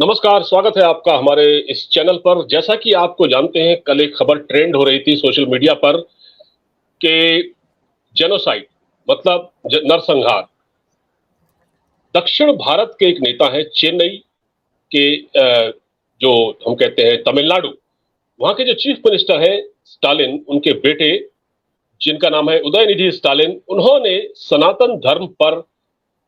नमस्कार, स्वागत है आपका हमारे इस चैनल पर। जैसा कि आपको जानते हैं, कल एक खबर ट्रेंड हो रही थी सोशल मीडिया पर कि जेनोसाइड मतलब नरसंहार। दक्षिण भारत के एक नेता हैं, चेन्नई के जो हम कहते हैं तमिलनाडु, वहां के जो चीफ मिनिस्टर हैं स्टालिन, उनके बेटे जिनका नाम है उदयनिधि स्टालिन, उन्होंने सनातन धर्म पर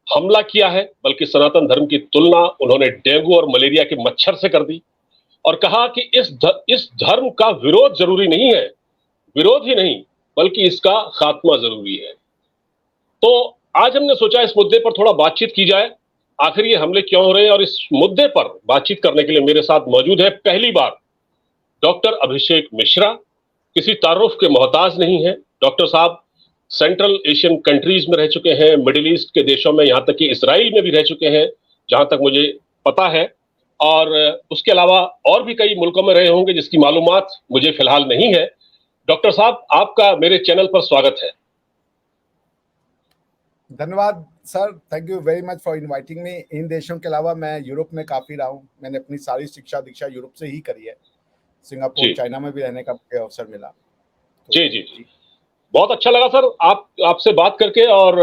हमला किया है। बल्कि सनातन धर्म की तुलना उन्होंने डेंगू और मलेरिया के मच्छर से कर दी और कहा कि इस धर्म का विरोध जरूरी नहीं है, विरोध ही नहीं बल्कि इसका खात्मा जरूरी है। तो आज हमने सोचा इस मुद्दे पर थोड़ा बातचीत की जाए। आखिर ये हमले क्यों हो रहे हैं, और इस मुद्दे पर बातचीत करने के लिए मेरे साथ मौजूद है पहली बार डॉक्टर अभिषेक मिश्रा। किसी तारुफ के मोहताज नहीं है। डॉक्टर साहब सेंट्रल एशियन कंट्रीज में रह चुके हैं, मिडिल ईस्ट के देशों में, यहां तक कि इसराइल में भी रह चुके हैं जहां तक मुझे पता है। और उसके अलावा और भी कई मुल्कों में रहे होंगे जिसकी मालूमात मुझे फिलहाल नहीं है। डॉक्टर साहब, आपका मेरे चैनल पर स्वागत है। धन्यवाद sir, thank you very much for inviting me. इन देशों के अलावा मैं यूरोप में काफी रहा हूँ। मैंने अपनी सारी शिक्षा दीक्षा यूरोप से ही करी है। सिंगापुर, चाइना में भी रहने का मुझे अवसर मिला। जी जी जी, बहुत अच्छा लगा सर आपसे बात करके। और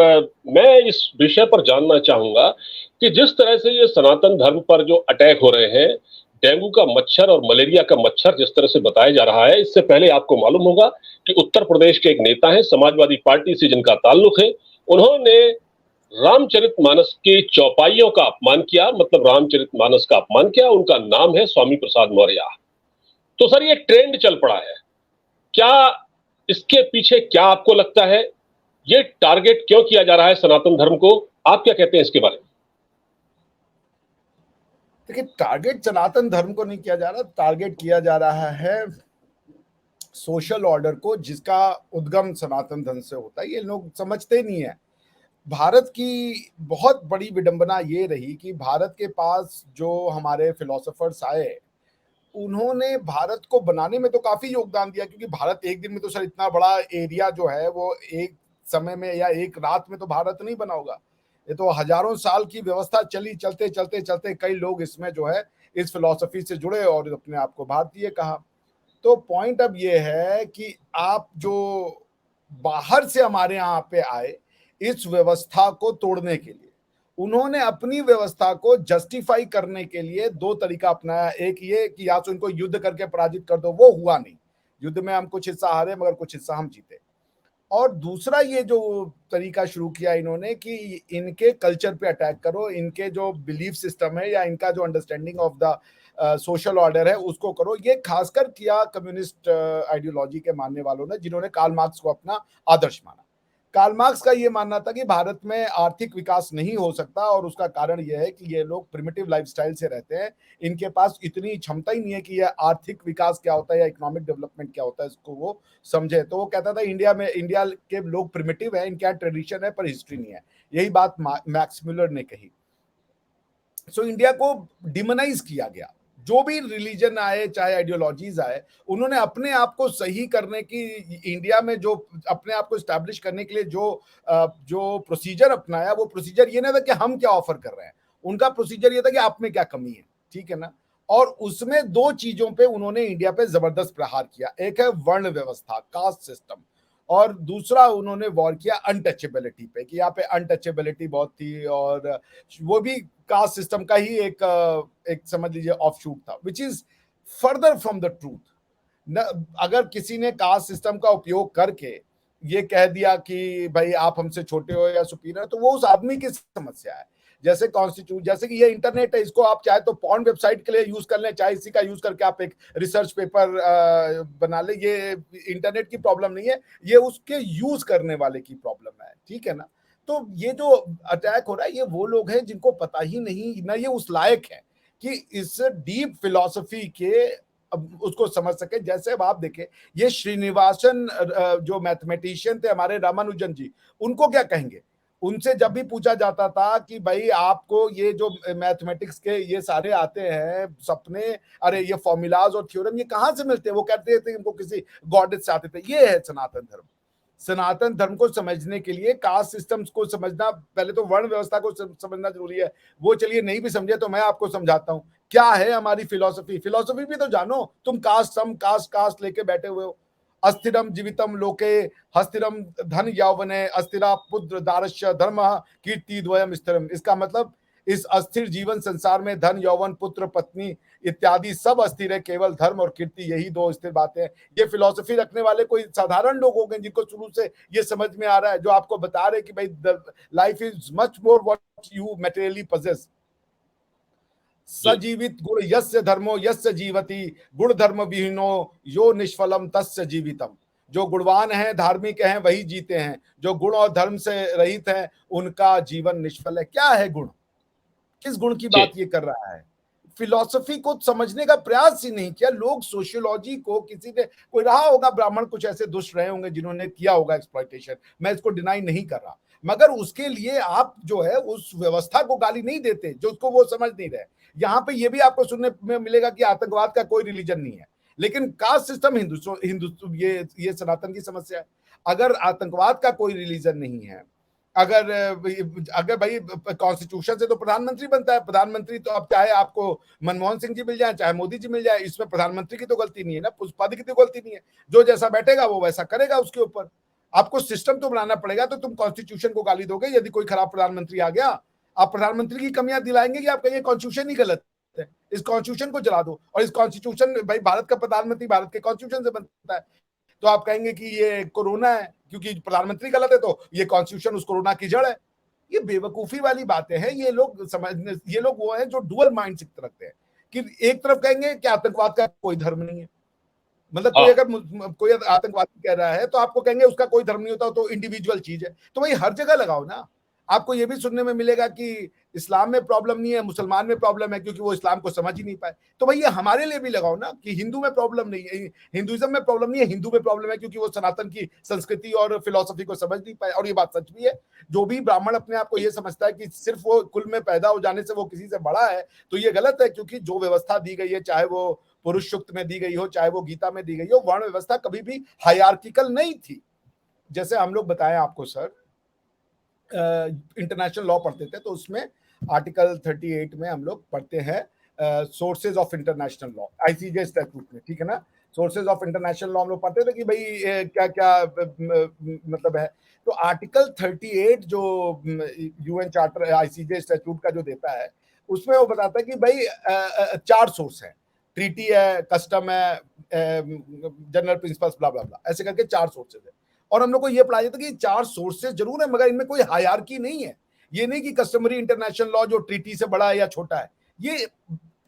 मैं इस विषय पर जानना चाहूंगा कि जिस तरह से ये सनातन धर्म पर जो अटैक हो रहे हैं, डेंगू का मच्छर और मलेरिया का मच्छर जिस तरह से बताया जा रहा है, इससे पहले आपको मालूम होगा कि उत्तर प्रदेश के एक नेता हैं, समाजवादी पार्टी से जिनका ताल्लुक है, उन्होंने रामचरितमानस की चौपाइयों का अपमान किया, मतलब रामचरितमानस का अपमान किया। उनका नाम है स्वामी प्रसाद मौर्य। तो सर, ये ट्रेंड चल पड़ा है, क्या इसके पीछे क्या आपको लगता है? ये टारगेट क्यों किया जा रहा है सनातन धर्म को? आप क्या कहते हैं इसके बारे में? देखिए, टारगेट सनातन धर्म को नहीं किया जा रहा, टारगेट किया जा रहा है सोशल ऑर्डर को, जिसका उद्गम सनातन धर्म से होता है। ये लोग समझते नहीं है। भारत की बहुत बड़ी विडंबना ये रही कि भारत के पास जो हमारे फिलोसोफर्स आए, उन्होंने भारत को बनाने में तो काफी योगदान दिया, क्योंकि भारत एक दिन में तो सर इतना बड़ा एरिया जो है वो एक समय में या एक रात में तो भारत नहीं बना होगा। ये तो हजारों साल की व्यवस्था चली, चलते चलते चलते कई लोग इसमें जो है इस फिलॉसफी से जुड़े और अपने आप को भारतीय कहा। तो पॉइंट अब ये है कि आप जो बाहर से हमारे यहाँ पे आए इस व्यवस्था को तोड़ने के लिए, उन्होंने अपनी व्यवस्था को जस्टिफाई करने के लिए दो तरीका अपनाया। एक ये कि या तो इनको युद्ध करके पराजित कर दो, वो हुआ नहीं। युद्ध में हम कुछ हिस्सा हारे मगर कुछ हिस्सा हम जीते। और दूसरा ये जो तरीका शुरू किया इन्होंने कि इनके कल्चर पे अटैक करो, इनके जो बिलीफ सिस्टम है या इनका जो understanding of the social order है उसको करो। ये खासकर किया कम्युनिस्ट आइडियोलॉजी के मानने वालों ने, जिन्होंने कार्ल मार्क्स को अपना आदर्श माना। कार्ल मार्क्स का ये मानना था कि भारत में आर्थिक विकास नहीं हो सकता, और उसका कारण यह है कि ये लोग प्रिमिटिव लाइफस्टाइल से रहते हैं। इनके पास इतनी क्षमता ही नहीं है कि यह आर्थिक विकास क्या होता है या इकोनॉमिक डेवलपमेंट क्या होता है इसको वो समझे। तो वो कहता था इंडिया के लोग प्रिमिटिव है, इनके यहाँ ट्रेडिशन है पर हिस्ट्री नहीं है। यही बात मैक्स म्यूलर ने कही। सो इंडिया को डिमोनाइज किया गया। जो भी रिलीजन आए, चाहे आइडियोलॉजीज आए, उन्होंने अपने आप को सही करने की, इंडिया में जो अपने आप को स्टैब्लिश करने के लिए जो प्रोसीजर अपनाया, वो प्रोसीजर ये नहीं था कि हम क्या ऑफर कर रहे हैं। उनका प्रोसीजर ये था कि आप में क्या कमी है, ठीक है ना। और उसमें दो चीजों पे उन्होंने इंडिया पे जबरदस्त प्रहार किया। एक है वर्ण व्यवस्था, कास्ट सिस्टम, और दूसरा उन्होंने वॉर किया अनटचेबिलिटी पे, कि यहाँ पे अनटचेबिलिटी बहुत थी, और वो भी कास्ट सिस्टम का ही एक समझ लीजिए ऑफशूट था, which is further from the truth. अगर किसी ने कास्ट सिस्टम का उपयोग करके ये कह दिया कि भाई आप हमसे छोटे हो या सुपीरियर, तो वो उस आदमी की समस्या है। जैसे कॉन्स्टिट्यूट, जैसे कि ये इंटरनेट है, इसको आप चाहे तो पॉर्न वेबसाइट के लिए यूज कर लें, चाहे इसी का यूज करके आप एक रिसर्च पेपर बना ले। ये इंटरनेट की प्रॉब्लम नहीं है, ये उसके यूज करने वाले की प्रॉब्लम है, ठीक है ना। तो ये जो अटैक हो रहा है, ये वो लोग हैं जिनको पता ही नहीं ना, ये उस लायक है कि इस डीप फिलॉसफी के अब उसको समझ सके। जैसे अब आप देखें, ये श्रीनिवासन जो मैथमेटिशियन थे हमारे, रामानुजन जी, उनको क्या कहेंगे? उनसे जब भी पूछा जाता था कि भाई आपको ये जो मैथमेटिक्स के ये सारे आते हैं सपने, अरे ये फॉर्मूलाज और थ्योरम ये कहाँ से मिलते हैं, वो कहते थे इनको किसी गॉडेस से आते थे। ये है सनातन धर्म। सनातन धर्म को समझने के लिए कास्ट सिस्टम्स को समझना, पहले तो वर्ण व्यवस्था को समझना जरूरी है। वो चलिए नहीं भी समझे तो मैं आपको समझाता हूँ क्या है हमारी फिलॉसफी। फिलॉसफी भी तो जानो। तुम कास्ट सम कास्ट कास्ट लेके बैठे हुए हो। अस्थिरम जीवितम लोके हस्तिरम धन यौवने अस्थिरा पुत्र दारश्य धर्म कीर्ति द्वयम स्थिरम। इसका मतलब इस अस्थिर जीवन संसार में धन यौवन पुत्र पत्नी इत्यादि सब अस्थिर है, केवल धर्म और कीर्ति यही दो स्थिर बातें हैं। ये फिलॉसफी रखने वाले कोई साधारण लोग होंगे जिनको शुरू से ये समझ में आ रहा है, जो आपको बता रहे कि भाई life is much more what you materially possess. सजीवित गुण यस्य धर्मो यस्य जीवति गुण धर्म विहीनो यो निष्फलम तस्य जीवितम। जो गुणवान है धार्मिक हैं वही जीते हैं, जो गुण और धर्म से रहित हैं उनका जीवन निष्फल है। क्या है गुण, किस गुण की बात ये कर रहा है? फिलॉसफी को समझने का प्रयास ही नहीं किया लोग। सोशियोलॉजी को किसी ने, कोई रहा होगा ब्राह्मण, कुछ ऐसे दुष्ट रहे होंगे जिन्होंने किया होगा एक्सप्लॉइटेशन, मैं इसको डिनाई नहीं कर रहा, मगर उसके लिए आप जो है उस व्यवस्था को गाली नहीं देते जो उसको वो समझ नहीं रहे। यहाँ पे ये भी आपको सुनने में मिलेगा कि आतंकवाद का कोई रिलीजन नहीं है, लेकिन कास्ट सिस्टम हिंदू ये सनातन की समस्या है। अगर आतंकवाद का कोई रिलीजन नहीं है, अगर अगर भाई कॉन्स्टिट्यूशन से तो प्रधानमंत्री बनता है, प्रधानमंत्री तो अब चाहे आपको मनमोहन सिंह जी मिल जाए चाहे मोदी जी मिल जाए, इसमें प्रधानमंत्री की तो गलती नहीं है ना, पुष्पादी की तो गलती नहीं है। जो जैसा बैठेगा वो वैसा करेगा, उसके ऊपर आपको सिस्टम तो बनाना पड़ेगा। तो तुम कॉन्स्टिट्यूशन को गाली दोगे यदि कोई खराब प्रधानमंत्री आ गया, आप प्रधानमंत्री की कमियां दिलाएंगे कि आप कहेंगे कॉन्स्टिट्यूशन ही गलत है, इस कॉन्स्टिट्यूशन को जला दो। और इस कॉन्स्टिट्यूशन, भाई भारत का प्रधानमंत्री भारत के कॉन्स्टिट्यूशन से बनता है, तो आप कहेंगे कि ये कोरोना है क्योंकि प्रधानमंत्री गलत है तो ये कॉन्स्टिट्यूशन उस कोरोना की जड़ है। ये बेवकूफी वाली बातें हैं। ये लोग समझने, ये लोग वो हैं जो डुअल माइंडसेट रखते हैं कि एक तरफ कहेंगे कि आतंकवाद का कोई धर्म नहीं है, मतलब कोई अगर कोई आतंकवादी कह रहा है तो आपको कहेंगे उसका कोई धर्म नहीं होता, तो इंडिविजुअल चीज है। तो भाई हर जगह लगाओ ना। आपको ये भी सुनने में मिलेगा कि इस्लाम में प्रॉब्लम नहीं है, मुसलमान में प्रॉब्लम है क्योंकि वो इस्लाम को समझ ही नहीं पाए। तो भाई ये हमारे लिए भी लगाओ ना कि हिंदू में प्रॉब्लम नहीं है, हिंदुइज्म में प्रॉब्लम नहीं है, हिंदू में प्रॉब्लम है क्योंकि वो सनातन की संस्कृति और फिलॉसफी को समझ नहीं पाए। और ये बात सच भी है। जो भी ब्राह्मण अपने आप को ये समझता है कि सिर्फ वो कुल में पैदा हो जाने से वो किसी से बड़ा है, तो ये गलत है। क्योंकि जो व्यवस्था दी गई है, चाहे वो पुरुष सूक्त में दी गई हो चाहे वो गीता में दी गई हो, वर्ण व्यवस्था कभी भी हायरार्किकल नहीं थी। जैसे हम लोग बताएं आपको सर, इंटरनेशनल लॉ पढ़ते थे तो उसमें आर्टिकल 38 में हम लोग पढ़ते हैं sources of international law, ICJ statute में, ठीक है ना। सोर्सेज ऑफ इंटरनेशनल लॉ हम लोग पढ़ते थे कि भाई क्या क्या मतलब है। तो आर्टिकल 38 जो यूएन चार्टर आईसीजे स्टैट्यूट का जो देता है, उसमें वो बताता है कि भाई 4 सोर्स है, ट्रीटी है, कस्टम है, जनरल प्रिंसिपल्स, ब्ला ब्ला ब्ला, ऐसे करके 4 सोर्सेज है। और हम लोग को ये पढ़ाया जाता है कि 4 सोर्सेज जरूर है मगर इनमें कोई हायरार्की नहीं है। ये नहीं कि कस्टमरी इंटरनेशनल लॉ जो ट्रीटी से बड़ा है या छोटा है, ये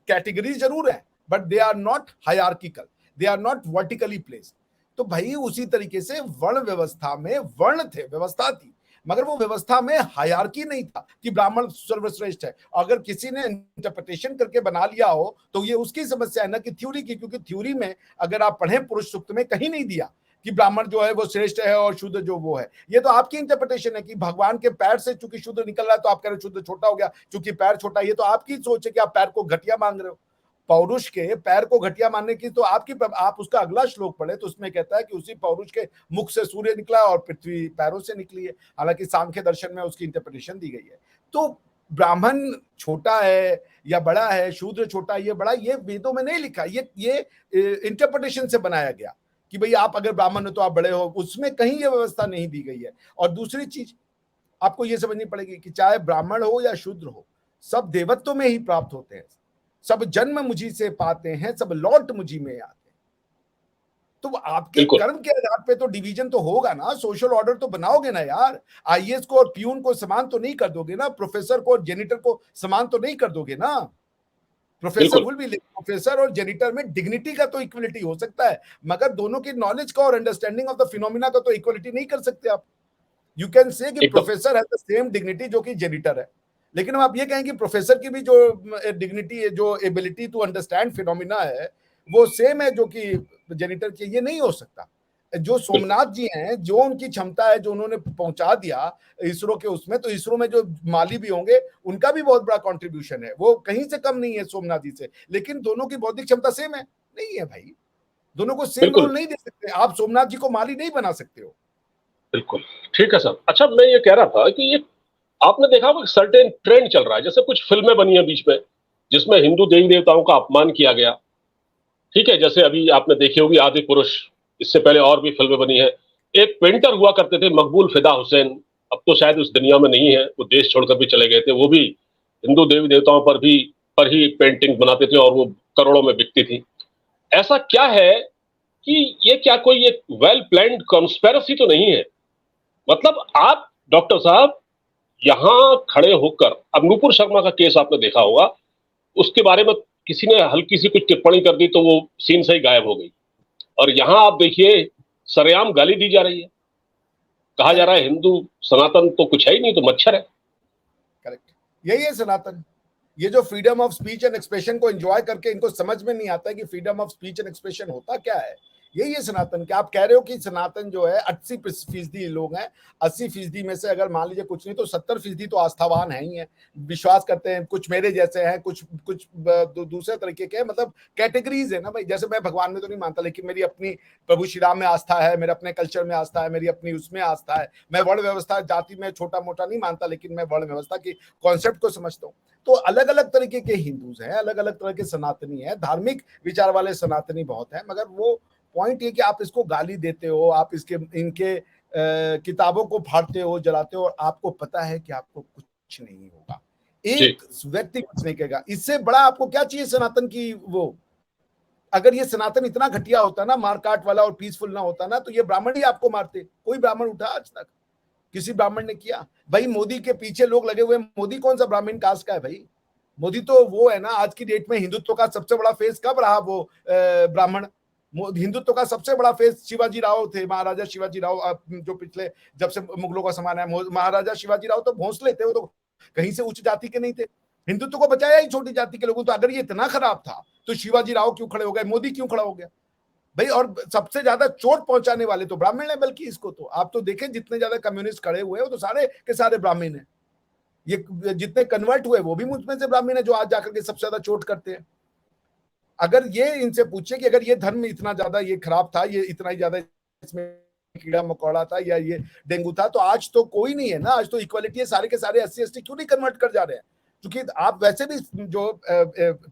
कैटेगरीज जरूर है but they are not hierarchical, they are not vertically placed. तो भाई उसी तरीके से वर्ण व्यवस्था में वर्ण थे, व्यवस्था थी, मगर वो व्यवस्था में हायरार्की नहीं था कि ब्राह्मण सर्वश्रेष्ठ है। अगर किसी ने इंटरप्रिटेशन करके बना लिया हो तो ये उसकी समस्या है ना कि थ्योरी की, क्योंकि थ्योरी में अगर आप पढ़ें पुरुष सूक्त में कहीं नहीं दिया कि ब्राह्मण जो है वो श्रेष्ठ है और शुद्ध जो वो है। ये तो आपकी इंटरप्रिटेशन है कि भगवान के पैर से चूंकि शुद्ध निकल रहा है तो आप कह रहे हो शुद्ध छोटा हो गया चूंकि पैर छोटा। ये तो आपकी सोच है कि आप पैर को घटिया मांग रहे हो। पौरुष के पैर को घटिया मानने की तो आपकी, आप उसका अगला श्लोक पढ़े तो उसमें कहता है कि उसी पौरुष के मुख से सूर्य निकला और पृथ्वी पैरों से निकली है। हालांकि सांख्य दर्शन में उसकी इंटरप्रिटेशन दी गई है। तो ब्राह्मण छोटा है या बड़ा है, शूद्र छोटा ये बड़ा, ये वेदों में नहीं लिखा, ये इंटरप्रिटेशन से बनाया गया कि भाई आप अगर ब्राह्मण हो तो आप बड़े हो, उसमें कहीं ये व्यवस्था नहीं दी गई है। और दूसरी चीज आपको ये समझनी पड़ेगी कि चाहे ब्राह्मण हो या शूद्र हो, सब देवत्व में ही प्राप्त होते हैं, सब जन्म मुझी से पाते हैं, सब लौट मुझी में आते हैं। तो आपके कर्म के आधार पे तो डिवीजन तो होगा ना, सोशल ऑर्डर तो बनाओगे ना यार। आईएएस को और प्यून को समान तो नहीं कर दोगे ना, प्रोफेसर को और जेनिटर को समान तो नहीं कर दोगे ना। प्रोफेसर विल बी, प्रोफेसर और जेनिटर में डिग्निटी का तो इक्वलिटी हो सकता है, मगर दोनों की नॉलेज का और अंडरस्टैंडिंग ऑफ द फिनोमिना का तो इक्वलिटी नहीं कर सकते आप। यू कैन से कि professor has the same dignity जो कि जेनिटर है, लेकिन आप ये कहें कि प्रोफेसर की भी जो डिग्निटी है, जो एबिलिटी टू अंडरस्टैंड फिनोमिना है, वो सेम है जो कि जेनिटर की, ये नहीं हो सकता। जो सोमनाथ जी हैं, जो उनकी क्षमता है, जो उन्होंने पहुंचा दिया इसरो के उसमें, तो इसरो में जो माली भी होंगे उनका भी बहुत बड़ा कंट्रीब्यूशन है, वो कहीं से कम नहीं है सोमनाथ जी से, लेकिन दोनों की बौद्धिक क्षमता सेम है नहीं है भाई। दोनों को सेम रोल नहीं दे सकते आप, सोमनाथ जी को माली नहीं बना सकते हो। बिल्कुल। ठीक है सर। अच्छा, मैं ये कह रहा था कि ये आपने देखा होगा सर्टेन ट्रेंड चल रहा है, जैसे कुछ फिल्में बनी हैं बीच में जिसमें हिंदू देवी देवताओं का अपमान किया गया। ठीक है, जैसे अभी आपने देखी होगी आदि पुरुष, इससे पहले और भी फिल्में बनी है। एक पेंटर हुआ करते थे मकबूल फिदा हुसैन, अब तो शायद उस दुनिया में नहीं है, वो देश छोड़कर भी चले गए थे। वो भी हिंदू देवी देवताओं पर ही पेंटिंग बनाते थे और वो करोड़ों में बिकती थी। ऐसा क्या है कि ये क्या कोई एक वेल प्लान्ड कॉन्स्पेरेसी तो नहीं है? मतलब आप डॉक्टर साहब यहां खड़े होकर, अब नूपुर शर्मा का केस आपने देखा होगा, उसके बारे में किसी ने हल्की सी कुछ टिप्पणी कर दी तो वो सीन से ही गायब हो गई। और यहां आप देखिए सरेआम गाली दी जा रही है, कहा जा रहा है हिंदू सनातन तो कुछ है ही नहीं, तो मच्छर है। करेक्ट, यही है सनातन। ये जो freedom of speech and expression को एंजॉय करके इनको समझ में नहीं आता है कि freedom of speech and expression होता क्या है। यही है सनातन। क्या आप कह रहे हो कि सनातन जो है 80% लोग हैं, 80% में से अगर मान लीजिए कुछ नहीं तो 70% तो आस्थावान है ही है, विश्वास करते हैं। कुछ मेरे जैसे हैं, कुछ कुछ दूसरे तरीके के, मतलब कैटेगरीज है ना भाई। जैसे मैं भगवान में तो नहीं मानता, लेकिन मेरी अपनी प्रभु श्री राम में आस्था है, मेरे अपने कल्चर में आस्था है, मेरी अपनी उसमें आस्था है। मैं वर्ण व्यवस्था जाति में छोटा मोटा नहीं मानता, लेकिन मैं वर्ण व्यवस्था की कॉन्सेप्ट को समझता हूँ। तो अलग अलग तरीके के हिंदूज हैं, अलग अलग तरह के सनातनी हैं, धार्मिक विचार वाले सनातनी बहुत हैं। मगर वो पॉइंट ये कि आप इसको गाली देते हो, आप इसके इनके किताबों को फाड़ते हो, जलाते हो, और आपको पता है कि आपको कुछ नहीं होगा। एक व्यक्ति कुछ नहीं कहेगा। इससे बड़ा आपको क्या चाहिए सनातन की वो? अगर ये सनातन इतना घटिया होता ना, मारकाट वाला और पीसफुल ना होता ना, तो ये ब्राह्मण ही आपको मारते। कोई ब्राह्मण उठा आज तक? किसी ब्राह्मण ने किया? भाई मोदी के पीछे लोग लगे हुए। मोदी कौन सा ब्राह्मण कास्ट का है भाई? मोदी तो वो है ना, आज की डेट में हिंदुत्व का सबसे बड़ा फेस कब रहा? वो ब्राह्मण। हिंदुत्व का सबसे बड़ा फेस शिवाजी राव थे, महाराजा शिवाजी राव। जो पिछले जब से मुगलों का जमाना है, महाराजा शिवाजी राव तो भोंसले थे, वो तो कहीं से उच्च जाति के नहीं थे। हिंदुत्व को बचाया ही छोटी जाति के लोगों। तो अगर ये इतना खराब था तो शिवाजी राव क्यों खड़े हो गए? मोदी क्यों खड़ा हो गया भाई? और सबसे ज्यादा चोट पहुंचाने वाले तो ब्राह्मण है। बल्कि इसको तो आप तो देखें, जितने ज्यादा कम्युनिस्ट खड़े हुए हैं वो तो सारे के सारे ब्राह्मण हैं। ये जितने कन्वर्ट हुए वो भी मुझमें से ब्राह्मण है, जो आज जाकर के सबसे ज्यादा चोट करते हैं। अगर ये इनसे पूछे कि अगर ये धर्म इतना ज्यादा ये खराब था, ये इतना ही ज्यादा इसमें कीड़ा मकोड़ा था या ये डेंगू था, तो आज तो कोई नहीं है ना। आज तो इक्वालिटी है, सारे के सारे SC ST क्यों नहीं कन्वर्ट कर जा रहे हैं? क्योंकि आप वैसे भी जो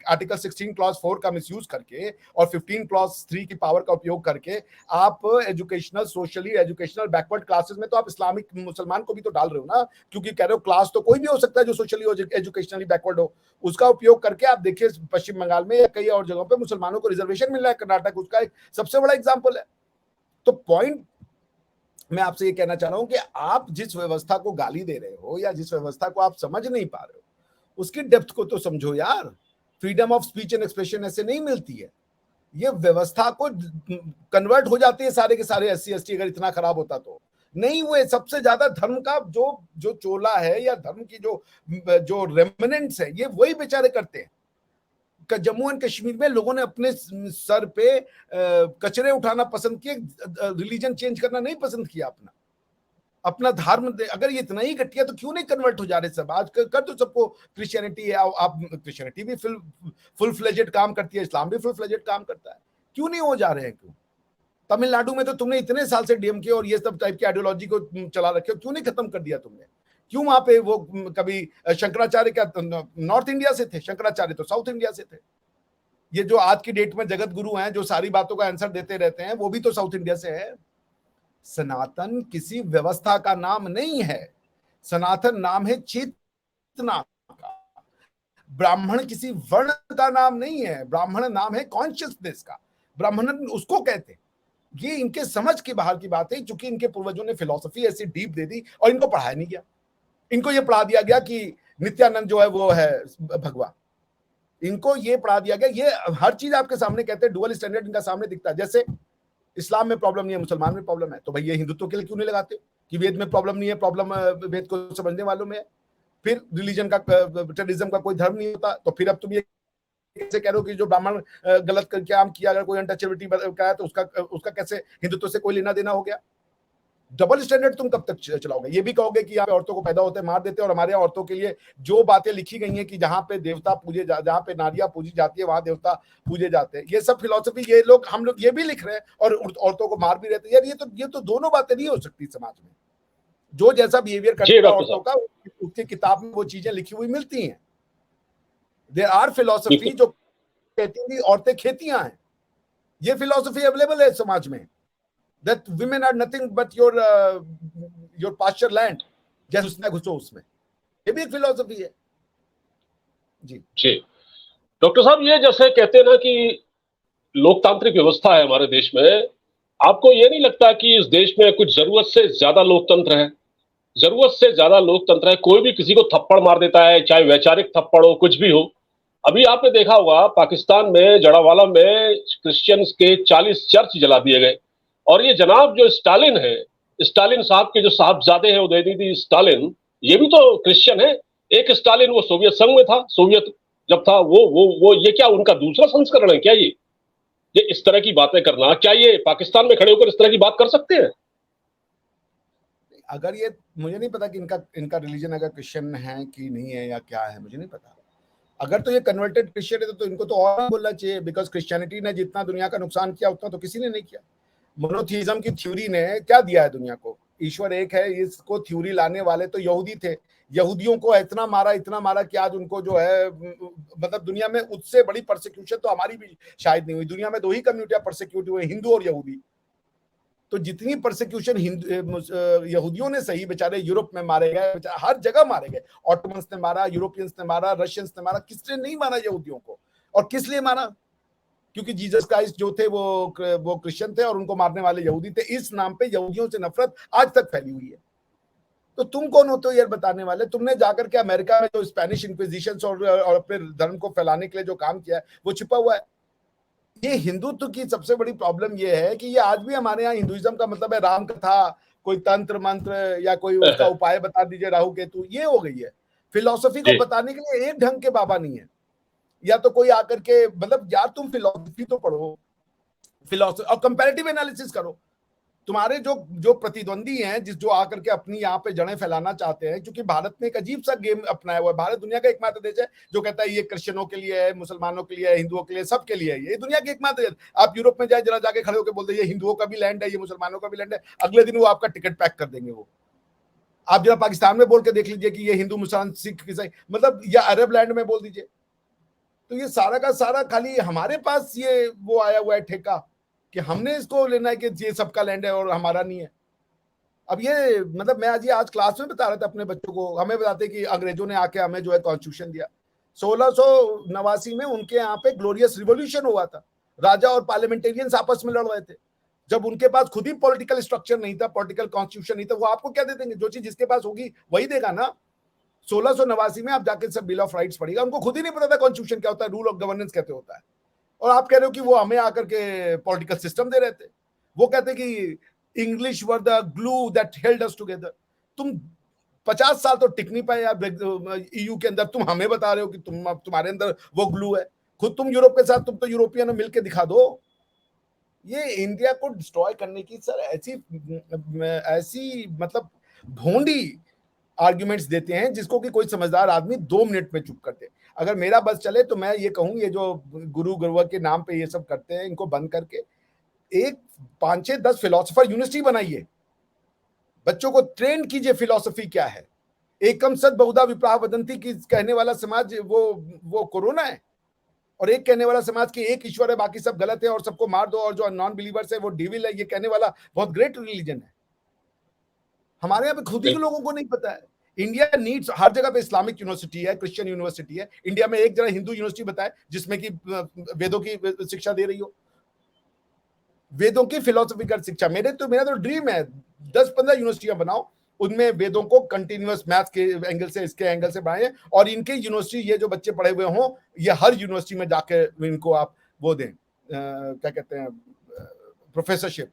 आर्टिकल 16 क्लॉज 4 का मिसयूज करके और 15 क्लॉज 3 की पावर का उपयोग करके आप educational, socially educational backward classes में तो आप इस्लामिक मुसलमान को भी तो डाल रहे हो ना। क्योंकि कह रहे हो क्लास तो कोई भी हो सकता है जो सोशली एजुकेशनली बैकवर्ड हो। उसका उपयोग करके आप देखिए पश्चिम बंगाल में या कई और जगहों पे मुसलमानों को रिजर्वेशन मिल रहा है। कर्नाटक उसका एक सबसे बड़ा एग्जाम्पल है। तो पॉइंट मैं आपसे ये कहना चाह रहा हूं कि आप जिस व्यवस्था को गाली दे रहे हो या जिस व्यवस्था को आप समझ नहीं पा रहे हो, उसकी डेप्थ को तो समझो यार। Freedom of speech and expression ऐसे नहीं मिलती है। ये व्यवस्था को कन्वर्ट हो जाती है सारे के सारे SC ST। अगर इतना खराब होता तो नहीं हुए। सबसे ज्यादा धर्म का जो जो चोला है या धर्म की जो जो रेमिनेंट्स है, ये वही बेचारे करते हैं। जम्मू एंड कश्मीर में लोगों ने अपने सर पे कचरे उठाना पसंद किए, रिलीजन चेंज करना नहीं पसंद किया। अपना अपना धर्म अगर ये इतना ही घटिया तो क्यों नहीं कन्वर्ट हो जा रहे सब? आज कर तो सबको क्रिश्चियनिटी है। आप क्रिश्चियनिटी भी फुल फ्लेजेड काम करती है, इस्लाम भी फुल फ्लेजेड काम करता है। क्यों नहीं हो जा रहे हैं? क्यों? तमिलनाडु में तो तुमने इतने साल से DMK और ये सब टाइप की आइडियोलॉजी को चला रखे हो, क्यों नहीं खत्म कर दिया तुमने? क्यों वहां पे वो कभी शंकराचार्य क्या नॉर्थ इंडिया से थे? शंकराचार्य तो साउथ इंडिया से थे। ये जो आज की डेट में जगत गुरु हैं, जो सारी बातों का आंसर देते रहते हैं, वो भी तो साउथ इंडिया से है। सनातन किसी व्यवस्था का नाम नहीं है। सनातन नाम है चेतना का। ब्राह्मण किसी वर्ण का नाम नहीं है। ब्राह्मण नाम है कॉन्शियसनेस का। ब्राह्मण उसको कहते हैं। ये इनके समझ के बाहर की बात है, क्योंकि इनके पूर्वजों ने फिलॉसफी ऐसी डीप दे दी और इनको पढ़ाया नहीं गया। इनको ये पढ़ा दिया गया कि नित्यानंद जो है वो है भगवान। इनको ये पढ़ा दिया गया। ये हर चीज आपके सामने कहते हैं, डुअल स्टैंडर्ड इनका सामने दिखता है। जैसे इस्लाम में प्रॉब्लम नहीं है, मुसलमान में प्रॉब्लम है, तो भाई ये हिंदुत्व के लिए क्यों नहीं लगाते कि वेद में प्रॉब्लम नहीं है, प्रॉब्लम वेद को समझने वालों में है। फिर रिलीजन का, ट्रेडिज्म का कोई धर्म नहीं होता, तो फिर अब तुम ये कैसे कह रहे हो कि जो ब्राह्मण गलत करके काम किया, अगर कोई अनटचेबिलिटी का है तो उसका कैसे हिंदुत्व से कोई लेना देना हो गया? डबल स्टैंडर्ड तुम कब तक चलाओगे? ये भी कहोगे कि यहाँ पे औरतों को पैदा होते मार देते हैं, और हमारे यहाँ औरतों के लिए जो बातें लिखी गई हैं कि जहाँ पे देवता पूजे जहाँ पे नारियां पूजी जाती है वहां देवता पूजे जाते हैं, ये सब फिलॉसफी ये लोग हम लोग ये भी लिख रहे हैं और औरतों को मार भी रहते हैं। यार ये तो दोनों बातें नहीं हो सकती समाज में। जो जैसा बिहेवियर जी करता है डॉक्टर औरतों साहब, का, उसकी किताब में वो चीजें लिखी हुई मिलती हैं। देयर आर फिलॉसफी बिल्कुल। जो कहती है कि औरतें खेतियां हैं, ये फिलॉसफी अवेलेबल है समाज में, that women are nothing but your pasture land, जैसे उसमें घुसो उसमें, ये भी एक फिलॉसफी है। जी जी डॉक्टर साहब, ये जैसे कहते हैं ना कि लोकतांत्रिक व्यवस्था है हमारे देश में, आपको ये नहीं लगता कि इस देश में कुछ जरूरत से ज्यादा लोकतंत्र है? जरूरत से ज्यादा लोकतंत्र है, कोई भी किसी को थप्पड़ मार देता है, चाहे वैचारिक थप्पड़ हो, कुछ भी हो। अभी आपने देखा होगा पाकिस्तान में जड़ावाला में क्रिश्चियंस के 40 चर्च जला दिए गए, और ये जनाब जो स्टालिन है, स्टालिन साहब के जो साहबजादे हैं उदयनिधि स्टालिन, ये भी तो क्रिश्चियन है। एक स्टालिन वो सोवियत संघ में था, सोवियत जब था वो ये क्या उनका दूसरा संस्करण है क्या? ये इस तरह की बातें करना, क्या ये पाकिस्तान में खड़े होकर इस तरह की बात कर सकते हैं? अगर ये, मुझे नहीं पता कि इनका इनका रिलीजन अगर क्रिश्चियन है कि नहीं है या क्या है, मुझे नहीं पता। अगर तो ये कन्वर्टेड क्रिश्चियन है तो इनको तो और बोलना चाहिए, बिकॉज क्रिश्चियनिटी ने जितना दुनिया का नुकसान किया उतना तो किसी ने नहीं किया। मोनोथीज्म की थ्योरी ने क्या दिया है दुनिया को? ईश्वर एक है, इसको थ्योरी लाने वाले तो यहूदी थे। यहूदियों को इतना मारा कि आज उनको जो है मतलब दुनिया में उससे बड़ी परसिक्यूशन तो हमारी भी शायद नहीं हुई। दुनिया में दो ही कम्युनिटियां परसिक्यूट हुए, हिंदू और यहूदी। तो जितनी परसिक्यूशन यहूदियों ने सही, बेचारे यूरोप में मारे गए, हर जगह मारे गए। ऑटोमन्स ने मारा, यूरोपियंस ने मारा, रशियंस ने मारा, किसने नहीं मारा यहूदियों को? और किस लिए मारा? क्योंकि जीसस क्राइस्ट जो थे वो क्रिश्चियन थे और उनको मारने वाले यहूदी थे। इस नाम पे यहूदियों से नफरत आज तक फैली हुई है। तो तुम कौन होते हो यार बताने वाले? तुमने जाकर के अमेरिका में जो स्पेनिश इंक्विजिशन और अपने धर्म को फैलाने के लिए जो काम किया है वो छिपा हुआ है। ये हिंदुत्व की सबसे बड़ी प्रॉब्लम ये है कि ये आज भी हमारे यहाँ हिंदुइज्म का मतलब है राम कथा, कोई तंत्र मंत्र या कोई उसका उपाय बता दीजिए, राहु केतु, ये हो गई है। फिलॉसफी को जी बताने के लिए एक ढंग के बाबा नहीं है। या तो कोई आकर के मतलब यार तुम फिलॉसफी तो पढ़ो, फिलॉसफी और कंपैरेटिव एनालिसिस करो। तुम्हारे जो जो प्रतिद्वंदी हैं, जिस जो आकर के अपनी यहाँ पे जड़ें फैलाना चाहते हैं, क्योंकि भारत ने एक अजीब सा गेम अपनाया हुआ है। भारत दुनिया का एकमात्र देश है जो कहता है ये क्रिश्चियनों के लिए है, मुसलमानों के लिए है, हिंदुओं के लिए, सबके लिए है। ये दुनिया की एकमात्र देश। आप यूरोप में जाए, जरा जाके खड़े होकर बोलते ये हिंदुओं का भी लैंड है, ये मुसलमानों का भी लैंड है, अगले दिन वो आपका टिकट पैक कर देंगे। वो आप जरा पाकिस्तान में बोल के देख लीजिए कि ये हिंदू मुसलमान सिख ईसाई, मतलब या अरब लैंड में बोल दीजिए। तो ये सारा का सारा खाली हमारे पास ये वो आया हुआ है ठेका कि हमने इसको लेना है कि ये सबका लैंड है और हमारा नहीं है। अब ये मतलब मैं आज क्लास में बता रहा था अपने बच्चों को, हमें बताते कि अंग्रेजों ने आके हमें जो है कॉन्स्टिट्यूशन दिया 1689 में। उनके यहाँ पे ग्लोरियस रिवॉल्यूशन हुआ था, राजा और पार्लियामेंटेरियंस आपस में लड़ रहे थे। जब उनके पास खुद ही पॉलिटिकल स्ट्रक्चर नहीं था, पॉलिटिकल कॉन्स्टिट्यूशन नहीं था, वो आपको क्या दे देंगे? जो चीज जिसके पास होगी वही देगा ना। 1689 में आप जाके सब बिल ऑफ राइट्स पढ़िएगा, उनको खुद ही नहीं पता था कॉन्स्टिट्यूशन क्या होता है, रूल ऑफ गवर्नेंस कैसे होता है। और आप कह रहे हो कि वो हमें आकर के पॉलिटिकल सिस्टम दे रहे थे। वो कहते कि English were the glue that held us together. तुम 50 साल तो टिक नहीं पाए यार ईयू के अंदर, तुम हमें बता रहे हो कि तुम्हारे अंदर वो ग्लू है। खुद तुम यूरोप के साथ, तुम तो यूरोपियन मिलकर दिखा दो। ये इंडिया को डिस्ट्रॉय करने की सर ऐसी ऐसी मतलब भोंडी आर्ग्यूमेंट्स देते हैं जिसको कि कोई समझदार आदमी 2 मिनट में चुप करते। अगर मेरा बस चले तो मैं ये कहूँ, ये जो गुरु गुरुआ के नाम पे ये सब करते हैं, इनको बंद करके एक 5-6-10 फिलोसोफर यूनिवर्सिटी बनाइए, बच्चों को ट्रेन कीजिए फिलोसफी क्या है। एकम सद बहुधा विप्राह वदंती की कहने वाला समाज वो कोरोना है, और एक कहने वाला समाज की एक ईश्वर है, बाकी सब गलत है और सबको मार दो, और जो नॉन बिलीवर्स है वो डिविल है, ये कहने वाला बहुत ग्रेट रिलीजन है। हमारे यहाँ पे खुद ही के लोगों को नहीं पता है। इंडिया नीड्स, हर जगह पे इस्लामिक यूनिवर्सिटी है, क्रिश्चियन यूनिवर्सिटी है। इंडिया में एक जगह हिंदू यूनिवर्सिटी बताए जिसमें कि वेदों की शिक्षा दे रही हो, वेदों की फिलोसफिकल शिक्षा। मेरा तो ड्रीम है 10-15 यूनिवर्सिटियां बनाओ, उनमें वेदों को कंटिन्यूअस मैथ के एंगल से, इसके एंगल से बनाए, और इनके यूनिवर्सिटी ये जो बच्चे पढ़े हुए हों, ये हर यूनिवर्सिटी में जाके इनको आप वो दें, क्या कहते हैं, प्रोफेसरशिप।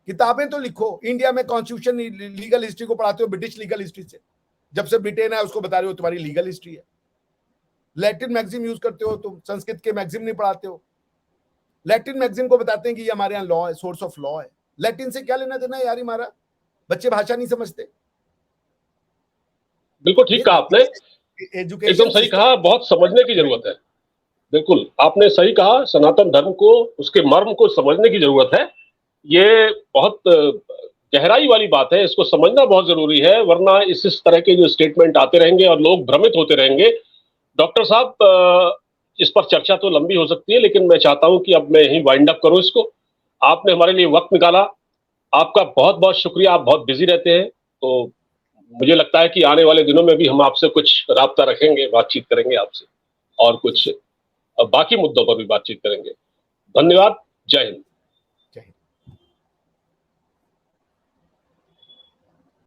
किताबें तो लिखो। इंडिया में कॉन्स्टिट्यूशन लीगल हिस्ट्री को पढ़ाते हो ब्रिटिश लीगल हिस्ट्री से, जब से ब्रिटेन है उसको बता रहे हो तुम्हारी लीगल हिस्ट्री है। लैटिन मैगजीन यूज करते हो तुम, संस्कृत के मैगजीन नहीं पढ़ाते हो। लैटिन मैगजीन को बताते हैं कि ये हमारे यहाँ लॉ है, सोर्स ऑफ लॉ है। लैटिन से क्या लेना देना है यार हमारा? बच्चे भाषा नहीं समझते। बिल्कुल ठीक कहा आपने, एजुकेशन एकदम सही कहा, बहुत समझने की जरूरत है। बिल्कुल आपने सही कहा, सनातन धर्म को, उसके मर्म को समझने की जरूरत है। ये बहुत गहराई वाली बात है, इसको समझना बहुत जरूरी है, वरना इस तरह के जो स्टेटमेंट आते रहेंगे और लोग भ्रमित होते रहेंगे। डॉक्टर साहब, इस पर चर्चा तो लंबी हो सकती है, लेकिन मैं चाहता हूं कि अब मैं यहीं वाइंड अप करूं इसको। आपने हमारे लिए वक्त निकाला, आपका बहुत बहुत शुक्रिया। आप बहुत बिजी रहते हैं, तो मुझे लगता है कि आने वाले दिनों में भी हम आपसे कुछ राब्ता रखेंगे, बातचीत करेंगे आपसे, और कुछ बाकी मुद्दों पर भी बातचीत करेंगे। धन्यवाद। जय हिंद।